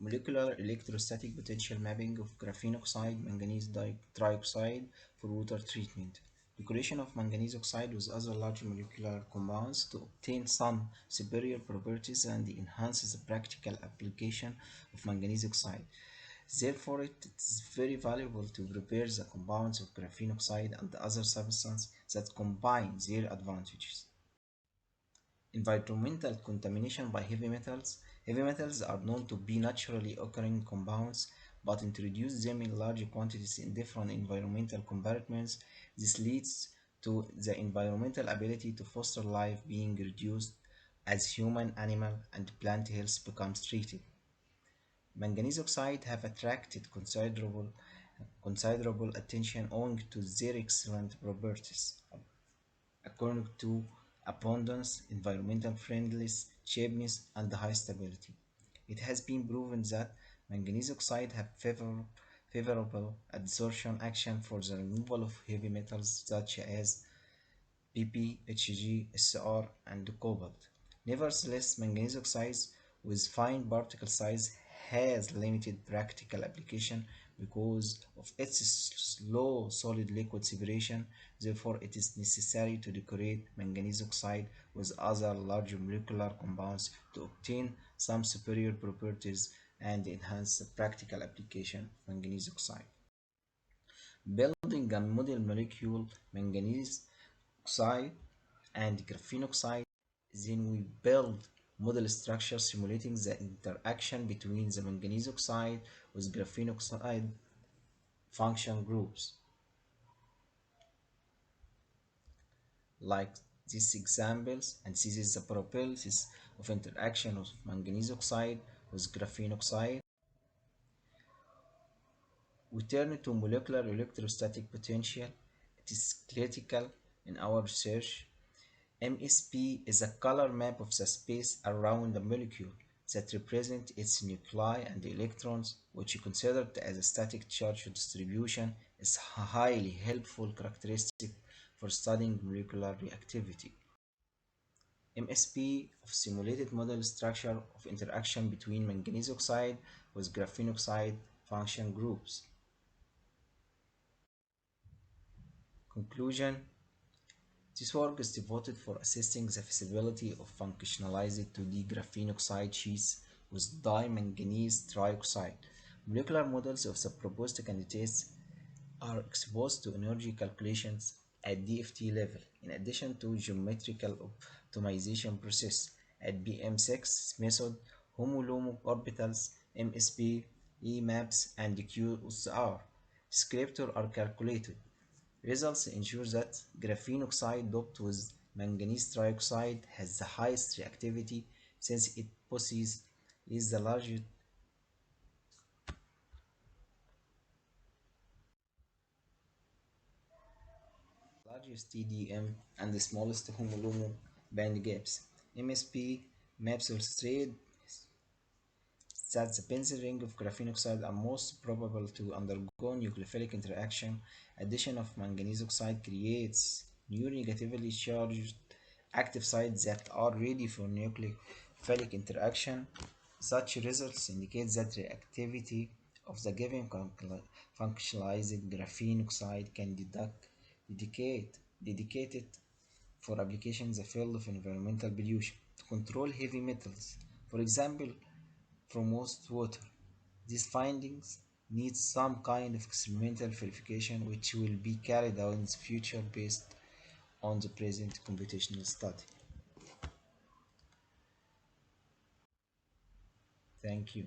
molecular electrostatic potential mapping of graphene oxide, manganese trioxide for water treatment. Decoration of manganese oxide with other large molecular compounds to obtain some superior properties and enhance the practical application of manganese oxide. Therefore, it is very valuable to prepare the compounds of graphene oxide and other substances that combine their advantages. Environmental contamination by heavy metals. Heavy metals are known to be naturally occurring compounds, but introduce them in large quantities in different environmental compartments. This leads to the environmental ability to foster life being reduced as human, animal, and plant health becomes treated. Manganese oxide have attracted considerable attention owing to their excellent properties according to abundance, environmental friendliness, cheapness, and high stability. It has been proven that manganese oxide have favorable adsorption action for the removal of heavy metals such as Pp, Hg, Sr, and cobalt. Nevertheless, manganese oxide with fine particle size has limited practical application because of its slow solid liquid separation. Therefore, it is necessary to decorate manganese oxide with other large molecular compounds to obtain some superior properties and enhance the practical application of manganese oxide. Building a model molecule manganese oxide and graphene oxide, then we build model structure simulating the interaction between the manganese oxide with graphene oxide function groups. Like these examples, and this is the probabilities of interaction of manganese oxide with graphene oxide. We turn to molecular electrostatic potential. It is critical in our research. MESP is a color map of the space around a molecule that represents its nuclei and electrons, which is considered as a static charge distribution, is a highly helpful characteristic for studying molecular reactivity. MESP of simulated model structure of interaction between manganese oxide with graphene oxide function groups. Conclusion. This work is devoted for assessing the feasibility of functionalized 2D graphene oxide sheets with dimanganese trioxide. Molecular models of the proposed candidates are exposed to energy calculations at DFT level, in addition to geometrical optimization process at BM6 method, homologic orbitals, MSP, E maps, and QSR. Descriptors are calculated. Results ensure that graphene oxide doped with manganese trioxide has the highest reactivity since it possesses is the largest TDM and the smallest homologic band gaps. MSP maps illustrate that the benzene ring of graphene oxide are most probable to undergo nucleophilic interaction. Addition of manganese oxide creates new negatively charged active sites that are ready for nucleophilic interaction. Such results indicate that reactivity of the given functionalized graphene oxide can dedicated for application in the field of environmental pollution to control heavy metals. For example, from wastewater. These findings need some kind of experimental verification which will be carried out in the future based on the present computational study. Thank you.